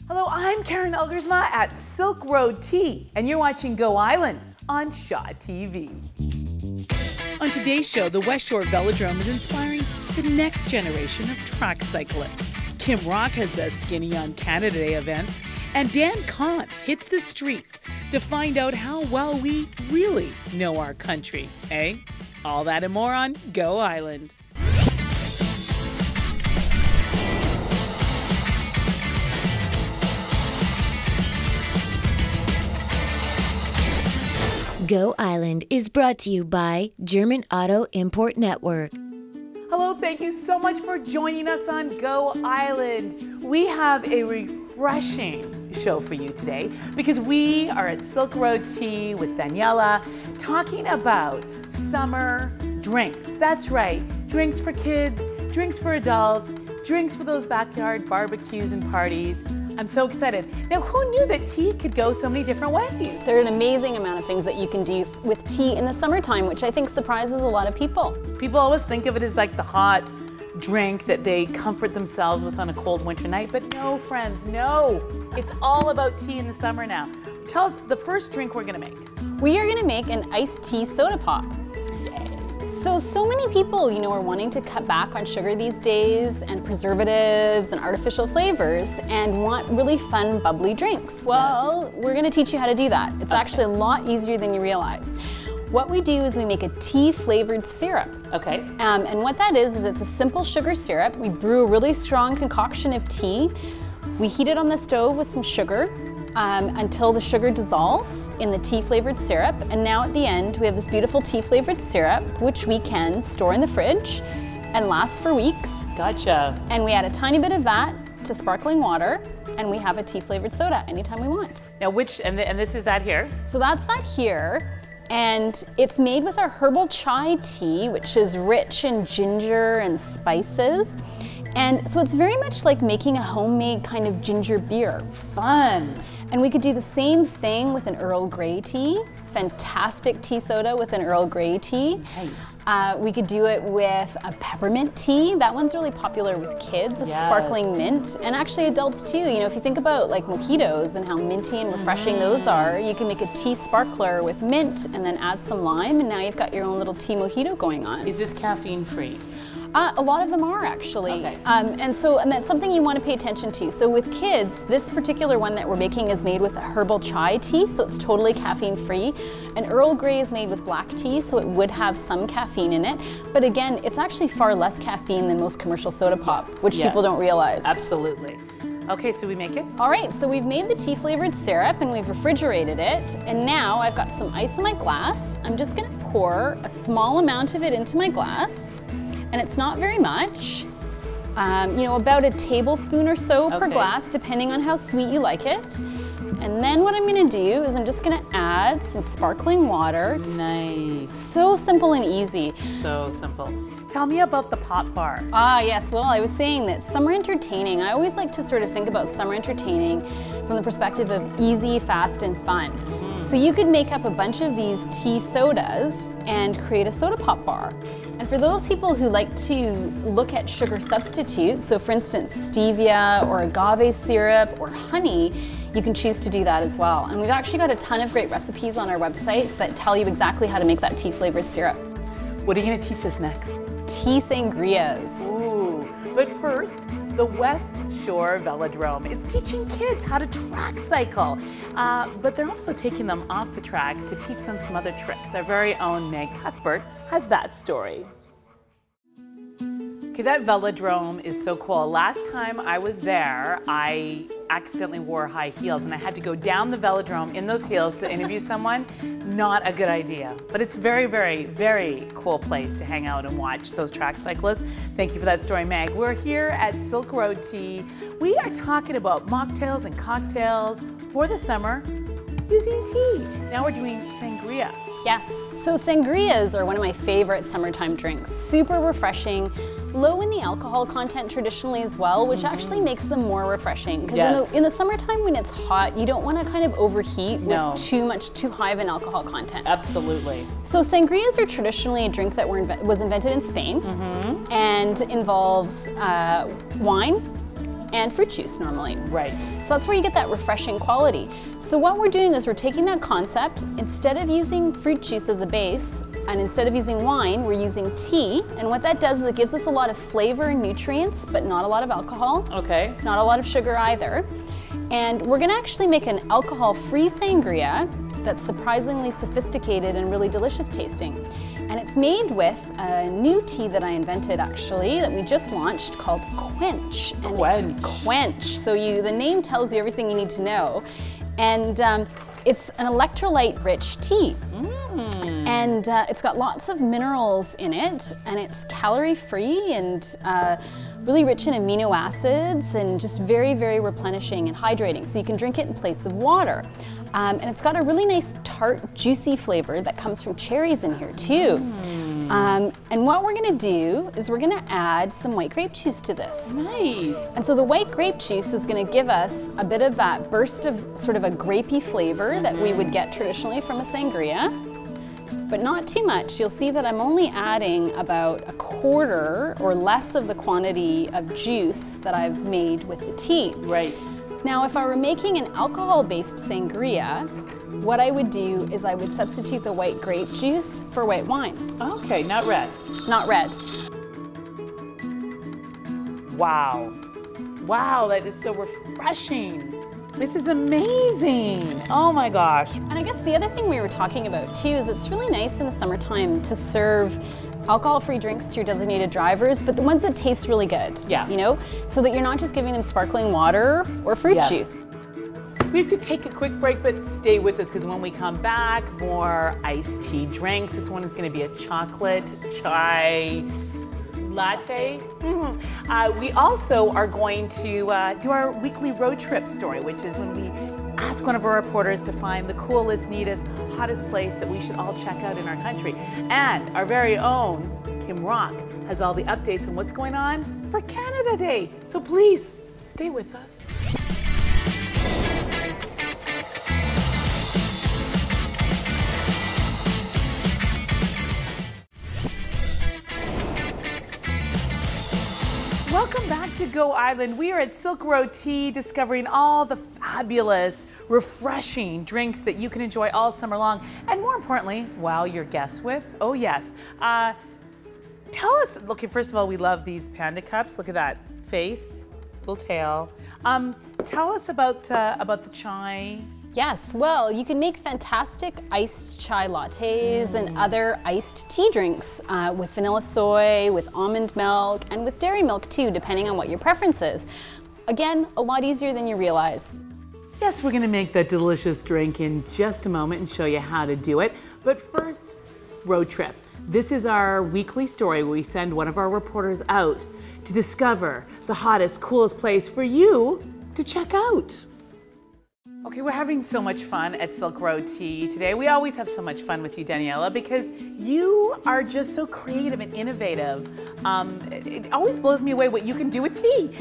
Hello, I'm Karen Elgersma at Silk Road Tea, and you're watching Go Island on Shaw TV. On today's show, the West Shore Velodrome is inspiring the next generation of track cyclists. Kim Rock has the Skinny on Canada Day events, and Dan Kahn hits the streets to find out how well we really know our country, eh? All that and more on Go Island. Go Island is brought to you by German Auto Import Network. Hello, thank you so much for joining us on Go Island. We have a refreshing show for you today because we are at Silk Road Tea with Daniela talking about summer drinks. That's right, drinks for kids, drinks for adults, drinks for those backyard barbecues and parties. I'm so excited. Now, who knew that tea could go so many different ways? There are an amazing amount of things that you can do with tea in the summertime, which I think surprises a lot of people. People always think of it as like the hot drink that they comfort themselves with on a cold winter night, but no, friends, no. It's all about tea in the summer now. Tell us the first drink we're gonna make. We are gonna make an iced tea soda pop. So many people, are wanting to cut back on sugar these days and preservatives and artificial flavors and want really fun, bubbly drinks. Well, We're gonna teach you how to do that. It's actually a lot easier than you realize. What we do is we make a tea-flavored syrup. Okay. And what that is it's a simple sugar syrup. We brew a really strong concoction of tea. We heat it on the stove with some sugar until the sugar dissolves in the tea-flavored syrup. And now at the end, we have this beautiful tea-flavored syrup, which we can store in the fridge and lasts for weeks. Gotcha. And we add a tiny bit of that to sparkling water, and we have a tea-flavored soda anytime we want. Now and this is that here? So that's that here. And it's made with our herbal chai tea, which is rich in ginger and spices. And so it's very much like making a homemade kind of ginger beer. Fun. And we could do the same thing with an Earl Grey tea. Fantastic tea soda with an Earl Grey tea. Nice. We could do it with a peppermint tea. That one's really popular with kids, a sparkling mint, and actually adults too. If you think about like mojitos and how minty and refreshing those are, you can make a tea sparkler with mint and then add some lime, and now you've got your own little tea mojito going on. Is this caffeine free? A lot of them are actually. Okay. And that's something you want to pay attention to. So with kids, this particular one that we're making is made with a herbal chai tea, so it's totally caffeine free. And Earl Grey is made with black tea, so it would have some caffeine in it. But again, it's actually far less caffeine than most commercial soda pop, which people don't realize. Absolutely. Okay, so we make it? All right, so we've made the tea flavored syrup and we've refrigerated it. And now I've got some ice in my glass. I'm just gonna pour a small amount of it into my glass. And it's not very much, about a tablespoon or so per glass, depending on how sweet you like it. And then what I'm gonna do is I'm just gonna add some sparkling water. Nice. So simple and easy. So simple. Tell me about the pop bar. Ah, yes, well, I was saying that summer entertaining, I always like to sort of think about summer entertaining from the perspective of easy, fast, and fun. So you could make up a bunch of these tea sodas and create a soda pop bar. And for those people who like to look at sugar substitutes, so for instance, stevia or agave syrup or honey, you can choose to do that as well. And we've actually got a ton of great recipes on our website that tell you exactly how to make that tea flavored syrup. What are you gonna teach us next? Tea sangrias. Ooh, but first, the West Shore Velodrome. It's teaching kids how to track cycle, but they're also taking them off the track to teach them some other tricks. Our very own Meg Cuthbert has that story. Okay, that velodrome is so cool. Last time I was there, I accidentally wore high heels and I had to go down the velodrome in those heels to interview someone. Not a good idea, but it's very, very, very cool place to hang out and watch those track cyclists. Thank you for that story, Meg. We're here at Silk Road Tea. We are talking about mocktails and cocktails for the summer using tea. Now we're doing sangria. Yes, so sangrias are one of my favorite summertime drinks. Super refreshing, low in the alcohol content traditionally as well, which actually makes them more refreshing. Because in the summertime when it's hot, you don't want to kind of overheat with too high of an alcohol content. Absolutely. So sangrias are traditionally a drink that was invented in Spain and involves wine and fruit juice normally. Right. So that's where you get that refreshing quality. So what we're doing is we're taking that concept, instead of using fruit juice as a base, and instead of using wine, we're using tea. And what that does is it gives us a lot of flavor and nutrients, but not a lot of alcohol. Okay. Not a lot of sugar either. And we're gonna actually make an alcohol-free sangria that's surprisingly sophisticated and really delicious tasting. And it's made with a new tea that I invented actually, that we just launched, called Quench. And Quench. So the name tells you everything you need to know. And it's an electrolyte-rich tea. And it's got lots of minerals in it, and it's calorie-free and really rich in amino acids and just very, very replenishing and hydrating. So you can drink it in place of water. And it's got a really nice tart, juicy flavor that comes from cherries in here too. And what we're gonna do is we're gonna add some white grape juice to this. Nice. And so the white grape juice is gonna give us a bit of that burst of sort of a grapey flavor that we would get traditionally from a sangria, but not too much. You'll see that I'm only adding about a quarter or less of the quantity of juice that I've made with the tea. Right. Now, if I were making an alcohol-based sangria, what I would do is I would substitute the white grape juice for white wine. Okay, not red. Not red. Wow. Wow, that is so refreshing. This is amazing. Oh my gosh. And I guess the other thing we were talking about too is it's really nice in the summertime to serve alcohol-free drinks to your designated drivers, but the ones that taste really good. Yeah. You know, so that you're not just giving them sparkling water or fruit juice. We have to take a quick break, but stay with us because when we come back, more iced tea drinks. This one is going to be a chocolate chai latte. We also are going to do our weekly road trip story, which is when we ask one of our reporters to find the coolest, neatest, hottest place that we should all check out in our country. And our very own Kim Rock has all the updates on what's going on for Canada Day. So please stay with us. Welcome back to Go Island. We are at Silk Road Tea, discovering all the fabulous, refreshing drinks that you can enjoy all summer long, and more importantly, wow your guests with. Oh yes. Tell us, okay, first of all, we love these panda cups. Look at that face, little tail. Tell us about the chai. Yes, well, you can make fantastic iced chai lattes and other iced tea drinks with vanilla soy, with almond milk, and with dairy milk too, depending on what your preference is. Again, a lot easier than you realize. Yes, we're gonna make that delicious drink in just a moment and show you how to do it. But first, road trip. This is our weekly story where we send one of our reporters out to discover the hottest, coolest place for you to check out. Okay, we're having so much fun at Silk Road Tea today. We always have so much fun with you, Daniela, because you are just so creative and innovative. It always blows me away what you can do with tea,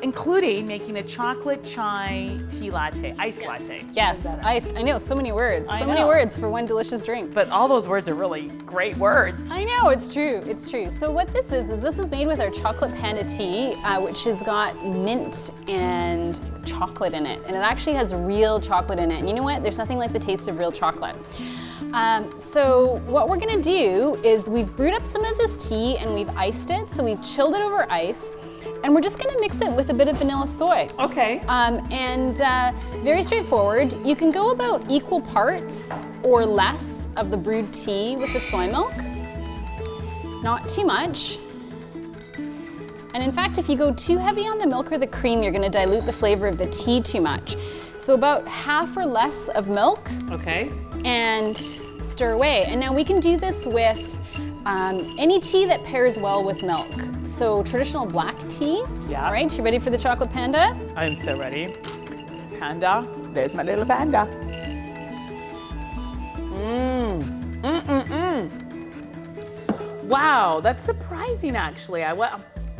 including making a chocolate chai tea latte, iced latte. Yes, iced. I know, so many words. So many words for one delicious drink. But all those words are really great words. I know, it's true, it's true. So what this is made with our chocolate panda tea, which has got mint and chocolate in it. And it actually has real chocolate in it. And you know what? There's nothing like the taste of real chocolate. So what we're gonna do is we've brewed up some of this tea and we've iced it. So we've chilled it over ice. And we're just gonna mix it with a bit of vanilla soy. Okay. Very straightforward. You can go about equal parts or less of the brewed tea with the soy milk. Not too much. And in fact, if you go too heavy on the milk or the cream, you're gonna dilute the flavor of the tea too much. So about half or less of milk. Okay. And stir away. And now we can do this with any tea that pairs well with milk. So traditional black tea. Yeah. All right, you ready for the chocolate panda? I'm so ready. Panda, there's my little panda. Wow, that's surprising actually.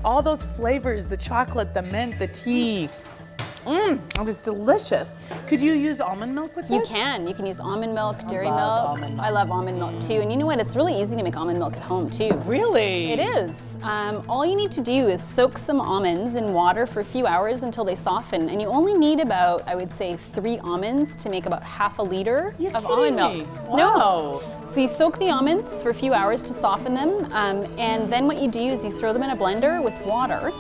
All those flavors, the chocolate, the mint, the tea. Oh, it's delicious. Could you use almond milk with this? You can. You can use almond milk, dairy love milk. almond milk. I love almond milk too. And you know what? It's really easy to make almond milk at home too. Really? It is. All you need to do is soak some almonds in water for a few hours until they soften. And you only need about, I would say, 3 almonds to make about half a liter of almond milk. Wow. No. So you soak the almonds for a few hours to soften them. And then what you do is you throw them in a blender with water.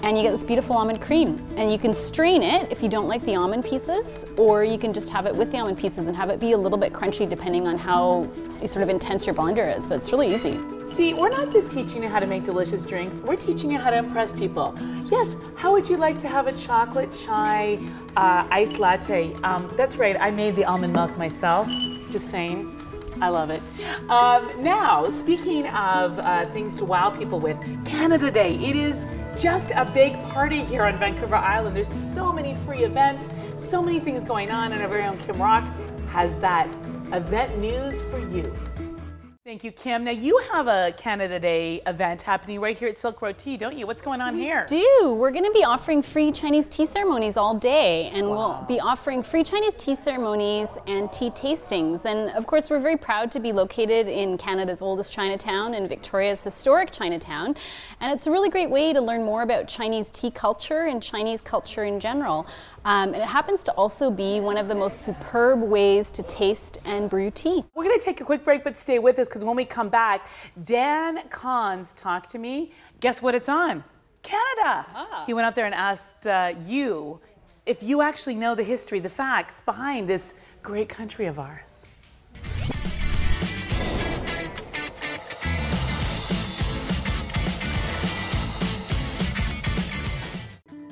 And you get this beautiful almond cream. And you can strain it if you don't like the almond pieces, or you can just have it with the almond pieces and have it be a little bit crunchy depending on how sort of intense your blender is, but it's really easy. See, we're not just teaching you how to make delicious drinks, we're teaching you how to impress people. Yes, how would you like to have a chocolate chai iced latte? That's right, I made the almond milk myself, just saying. I love it. Now, speaking of things to wow people with, Canada Day. It is just a big party here on Vancouver Island. There's so many free events, so many things going on, and our very own Kim Rock has that event news for you. Thank you, Kim. Now, you have a Canada Day event happening right here at Silk Road Tea, don't you? What's going on here? We do. We're going to be offering free Chinese tea ceremonies all day, and we'll be offering free Chinese tea ceremonies and tea tastings. And of course, we're very proud to be located in Canada's oldest Chinatown and Victoria's historic Chinatown. And it's a really great way to learn more about Chinese tea culture and Chinese culture in general. And it happens to also be one of the most superb ways to taste and brew tea. We're going to take a quick break, but stay with us because when we come back, Dan Kahn's Talk to Me. Guess what it's on? Canada. He went out there and asked you if you actually know the history, the facts behind this great country of ours.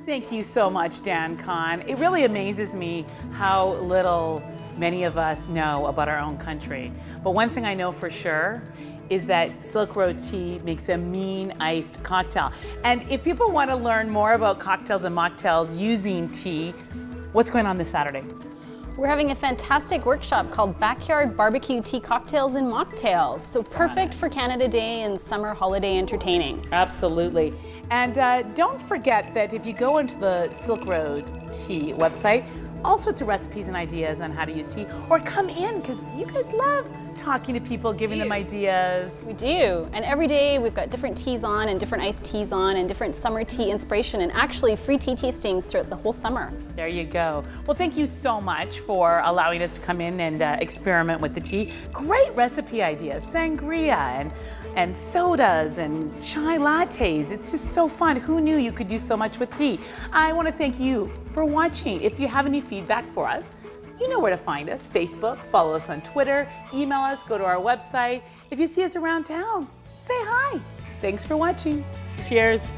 Thank you so much, Dan Kahn. It really amazes me how little many of us know about our own country. But one thing I know for sure is that Silk Road Tea makes a mean iced cocktail. And if people want to learn more about cocktails and mocktails using tea, what's going on this Saturday? We're having a fantastic workshop called Backyard Barbecue Tea Cocktails and Mocktails. So perfect for Canada Day and summer holiday entertaining. Absolutely. And don't forget that if you go into the Silk Road Tea website, all sorts of recipes and ideas on how to use tea, or come in because you guys love talking to people, giving them ideas. We do. And every day we've got different teas on and different iced teas on and different summer tea inspiration, and actually free tea tastings throughout the whole summer. There you go. Well, thank you so much for allowing us to come in and experiment with the tea. Great recipe ideas, sangria and sodas and chai lattes. It's just so fun. Who knew you could do so much with tea? I want to thank you for watching. If you have any feedback for us, you know where to find us. Facebook, follow us on Twitter, email us, go to our website. If you see us around town, say hi. Thanks for watching. Cheers.